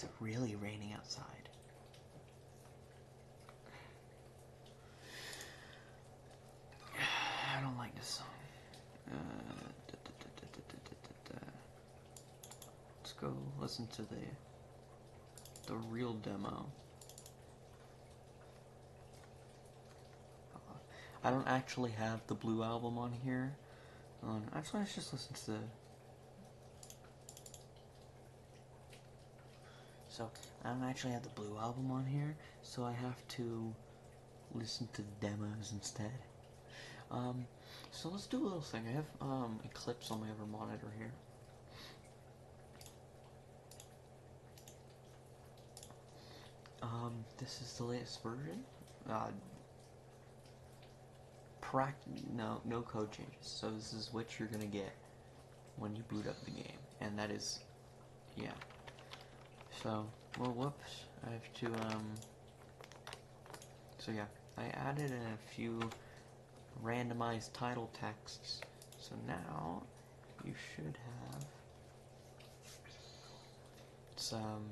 It's really raining outside. I don't like this song. Let's go listen to the real demo. I don't actually have the Blue album on here. Actually, let's just listen to the... So, I don't actually have the Blue album on here, so I have to listen to the demos instead. So let's do a little thing. I have Eclipse on my other monitor here. This is the latest version. No code changes. So this is what you're gonna get when you boot up the game, and that is, yeah. So, well, whoops. I have to So yeah, I added in a few randomized title texts. So now you should have some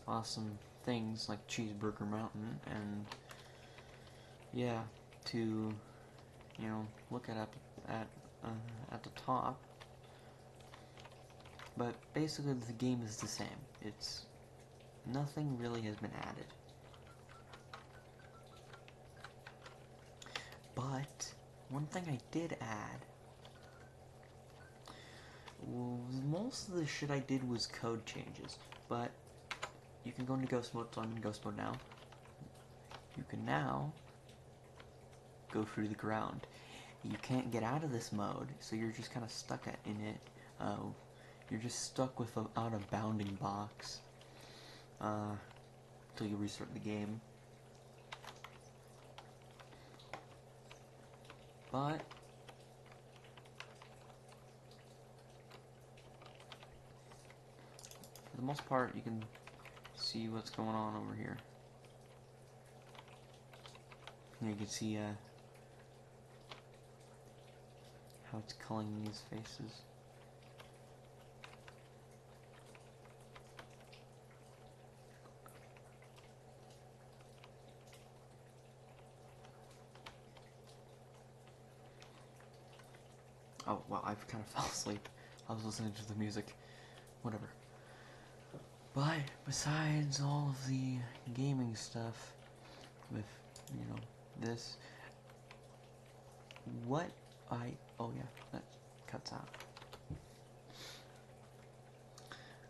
awesome things like Cheeseburger Mountain, and yeah, to look at the top. But basically the game is the same. It's nothing really has been added. But one thing I did add, well, most of the shit I did was code changes, but you can go into ghost mode, so I'm in ghost mode now. You can now go through the ground. You can't get out of this mode, so you're just kind of stuck in it. You're just stuck without a bounding box until you restart the game. But for the most part, you can see what's going on over here. You can see how it's coloring these faces. Oh, well, I've kind of fell asleep. I was listening to the music. Whatever. But besides all of the gaming stuff with, this, oh yeah, that cuts out.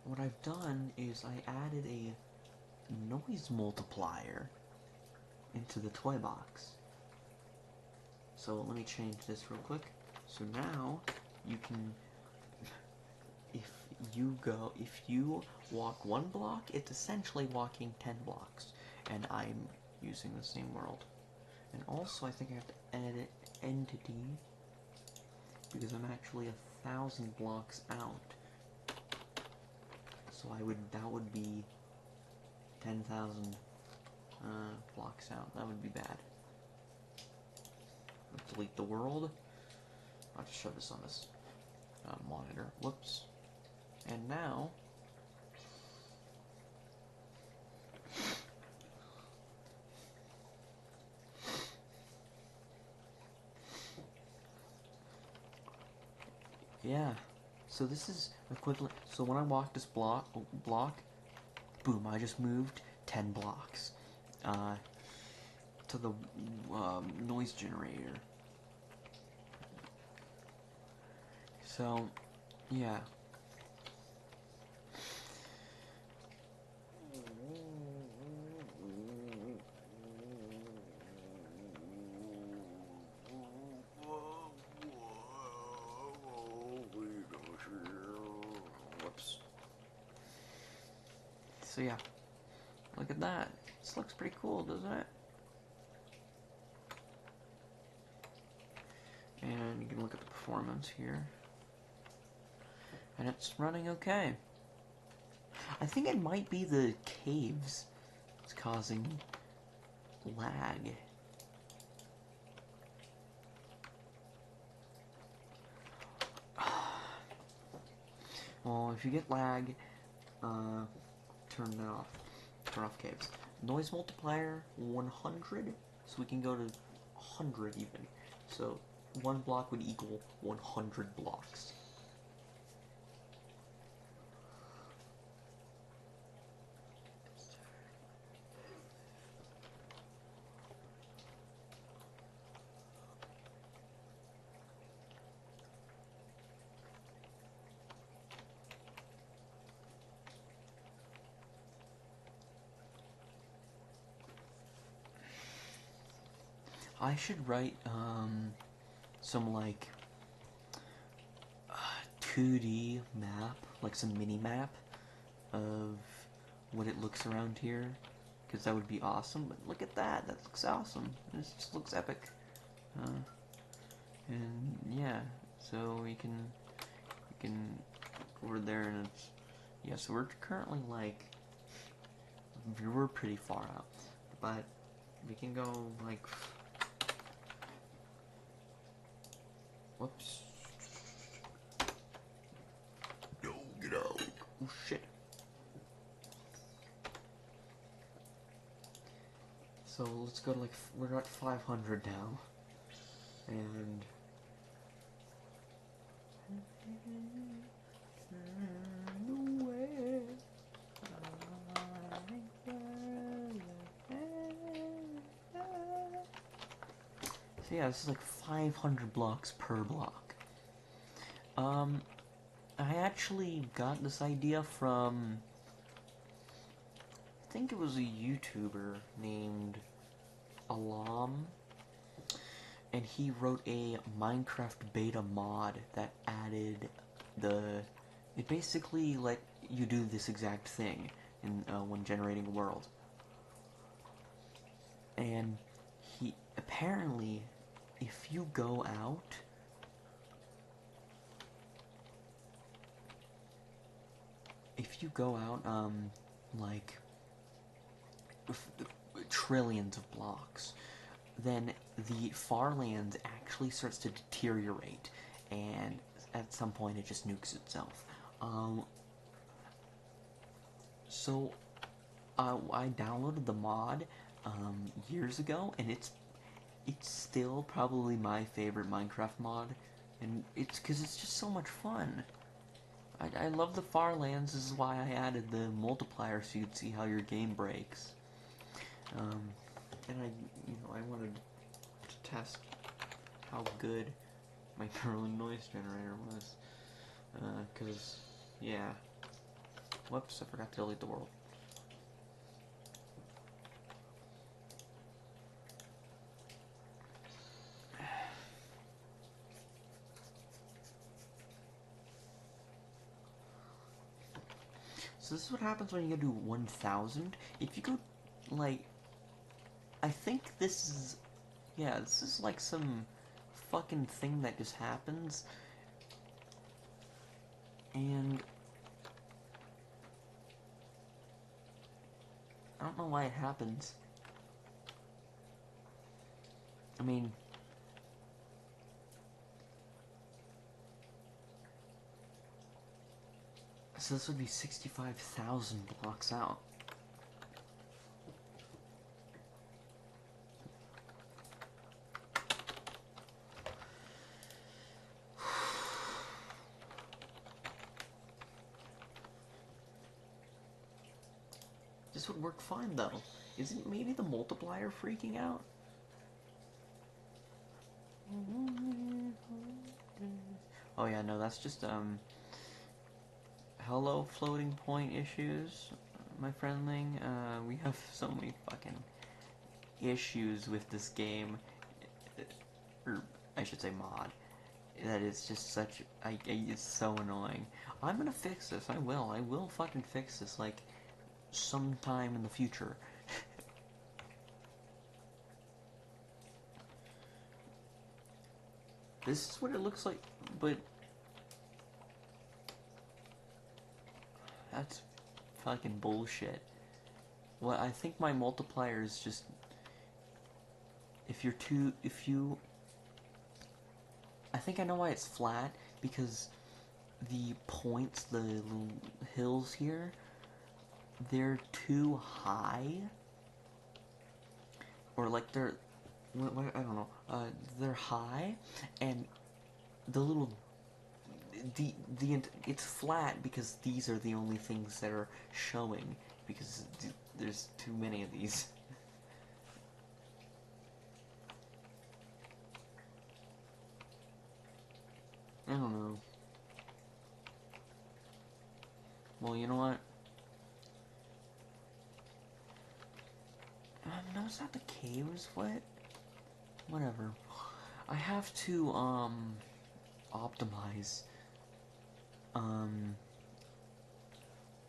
What I've done is I added a noise multiplier into the toy box. So let me change this real quick. So now you can, if you walk one block, it's essentially walking 10 blocks, and I'm using the same world. And also I think I have to edit entity, because I'm actually 1,000 blocks out. So that would be 10,000 blocks out. That would be bad. Let's delete the world. I'll just show this on this monitor. Whoops. And now, yeah. So this is equivalent. So when I walk this block, boom! I just moved 10 blocks to the noise generator. So, yeah. Whoops. So yeah, look at that. This looks pretty cool, doesn't it? And you can look at the performance here. And it's running okay. I think it might be the caves that's causing lag. Well, if you get lag, turn it off. Turn off caves. Noise multiplier 100, so we can go to 100 even. So one block would equal 100 blocks. I should write some like 2D map, like some mini map of what it looks around here, because that would be awesome. But look at that, that looks awesome. This just looks epic. And yeah, so we can over there, and it's, yeah. So we're currently like, we're pretty far out, but we can go like. Whoops. No, get out. Oh, shit. So, let's go to, like, we're at 500 now. And... So yeah, this is like 500 blocks per block. I actually got this idea from, I think it was a YouTuber named Alam, and he wrote a Minecraft beta mod that added it basically let you do this exact thing in when generating a world. And he apparently, if you go out, like, trillions of blocks, then the far land actually starts to deteriorate, and at some point it just nukes itself. So, I downloaded the mod, years ago, and it's still probably my favorite Minecraft mod, and it's because it's just so much fun. I love the far lands. This is why I added the multiplier, so you'd see how your game breaks. And I wanted to test how good my Berlin noise generator was, because, yeah. Whoops, I forgot to delete the world. So this is what happens when you go to 1,000. If you go, like, I think this is, yeah, this is like some fucking thing that just happens. And I don't know why it happens. I mean, so this would be 65,000 blocks out. This would work fine, though. Isn't maybe the multiplier freaking out? Oh yeah, no, that's just, hello floating point issues, my friendling. We have so many fucking issues with this game, or I should say mod, that is just such, it's so annoying. I'm gonna fix this, I will fucking fix this, like, sometime in the future. This is what it looks like, but that's fucking bullshit. Well, I think my multiplier is just, I think I know why it's flat, because the points, the little hills here, they're too high, or like I don't know, they're high, and the little, it's flat because these are the only things that are showing, because there's too many of these. I don't know. Well, you know what? No, it's not the caves. What? Whatever. I have to, optimize, um,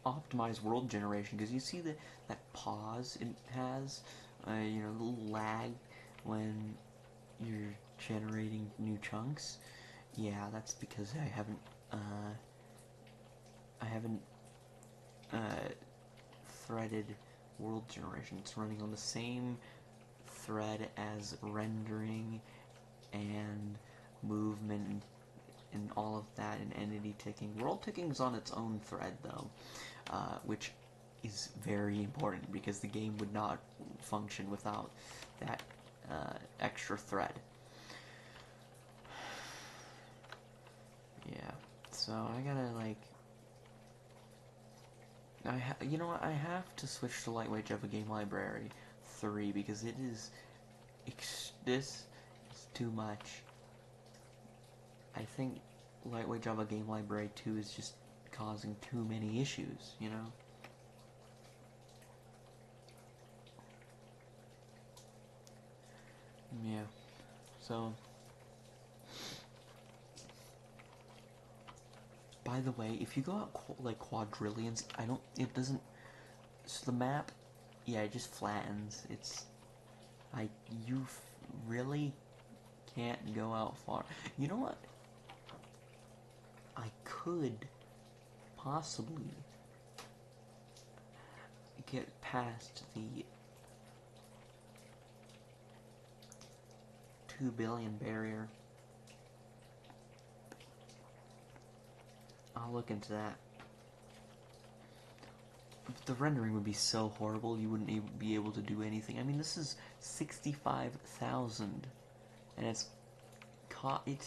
optimize world generation, because you see that pause it has, you know, the little lag when you're generating new chunks. Yeah, that's because I haven't, uh, threaded world generation. It's running on the same thread as rendering and movement and all of that, and entity ticking. World ticking is on its own thread though, which is very important because the game would not function without that extra thread. Yeah, so I gotta like, you know what? I have to switch to Lightweight Java Game Library 3 because this is too much. I think Lightweight Java Game Library 2 is just causing too many issues, you know? Yeah. So, by the way, if you go out like quadrillions, it doesn't, so the map, yeah, it just flattens. It's, like, you really can't go out far. You know what? I could possibly get past the 2 billion barrier. I'll look into that. The rendering would be so horrible, you wouldn't be able to do anything. I mean, this is 65,000, and it's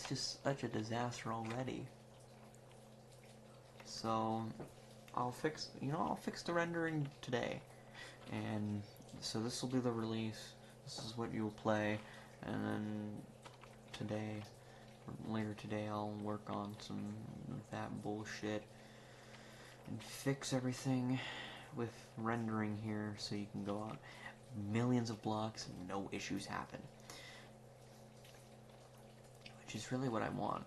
just such a disaster already. So, I'll fix the rendering today, and so this will be the release. This is what you'll play, and then later today, I'll work on some of that bullshit and fix everything with rendering here so you can go out millions of blocks and no issues happen, which is really what I want.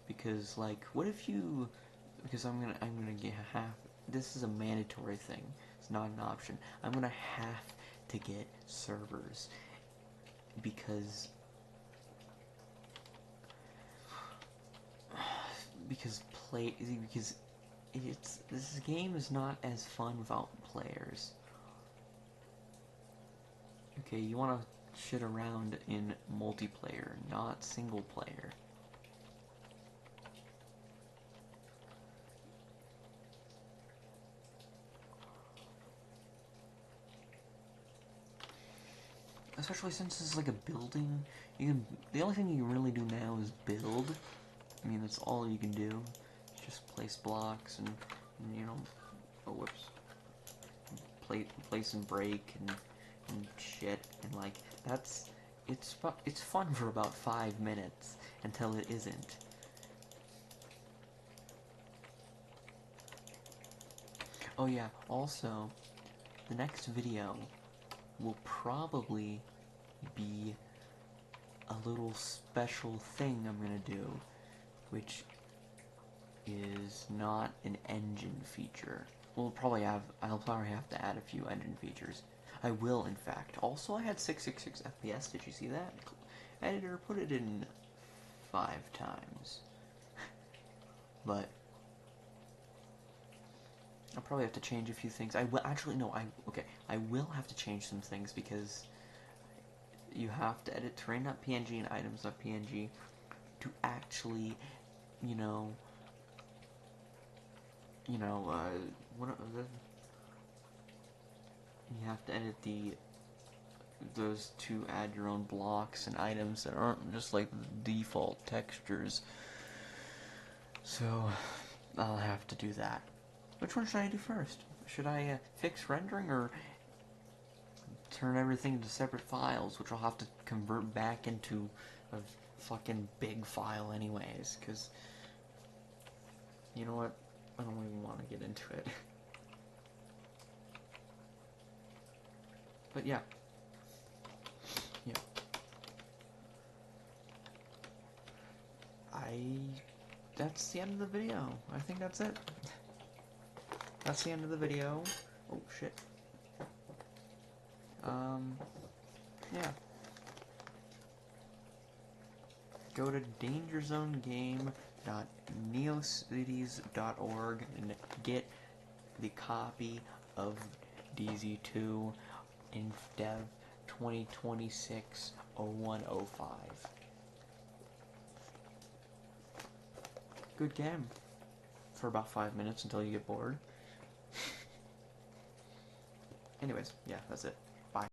Because, like, what if you, because I'm gonna get this is a mandatory thing, it's not an option. I'm gonna have to get servers because this game is not as fun without players. Okay, you want to shit around in multiplayer, not single player. Especially since it's like a building, the only thing you can really do now is build. I mean, that's all you can do. Just place blocks and you know, oh whoops, place and break and shit, and like it's fun for about 5 minutes until it isn't. Oh yeah, also, the next video will probably be a little special thing I'm gonna do, which is not an engine feature. I'll probably have to add a few engine features. I will, in fact. Also, I had 666 FPS. Did you see that? Editor put it in 5 times. But I'll probably have to change a few things. I will actually no. I will have to change some things because you have to edit terrain.png and items.png to actually, you know, what You have to edit those to add your own blocks and items that aren't just like the default textures. So I'll have to do that. Which one should I do first? Should I fix rendering or turn everything into separate files, which I'll have to convert back into a fucking big file anyways, because you know what? I don't even want to get into it. But yeah. Yeah. That's the end of the video. I think that's it. That's the end of the video. Oh, shit. Yeah. Go to DangerZoneGame.neocities.org and get the copy of DZ2 Infdev 2026-0105. Good game. For about 5 minutes until you get bored. Anyways, yeah, that's it. Bye.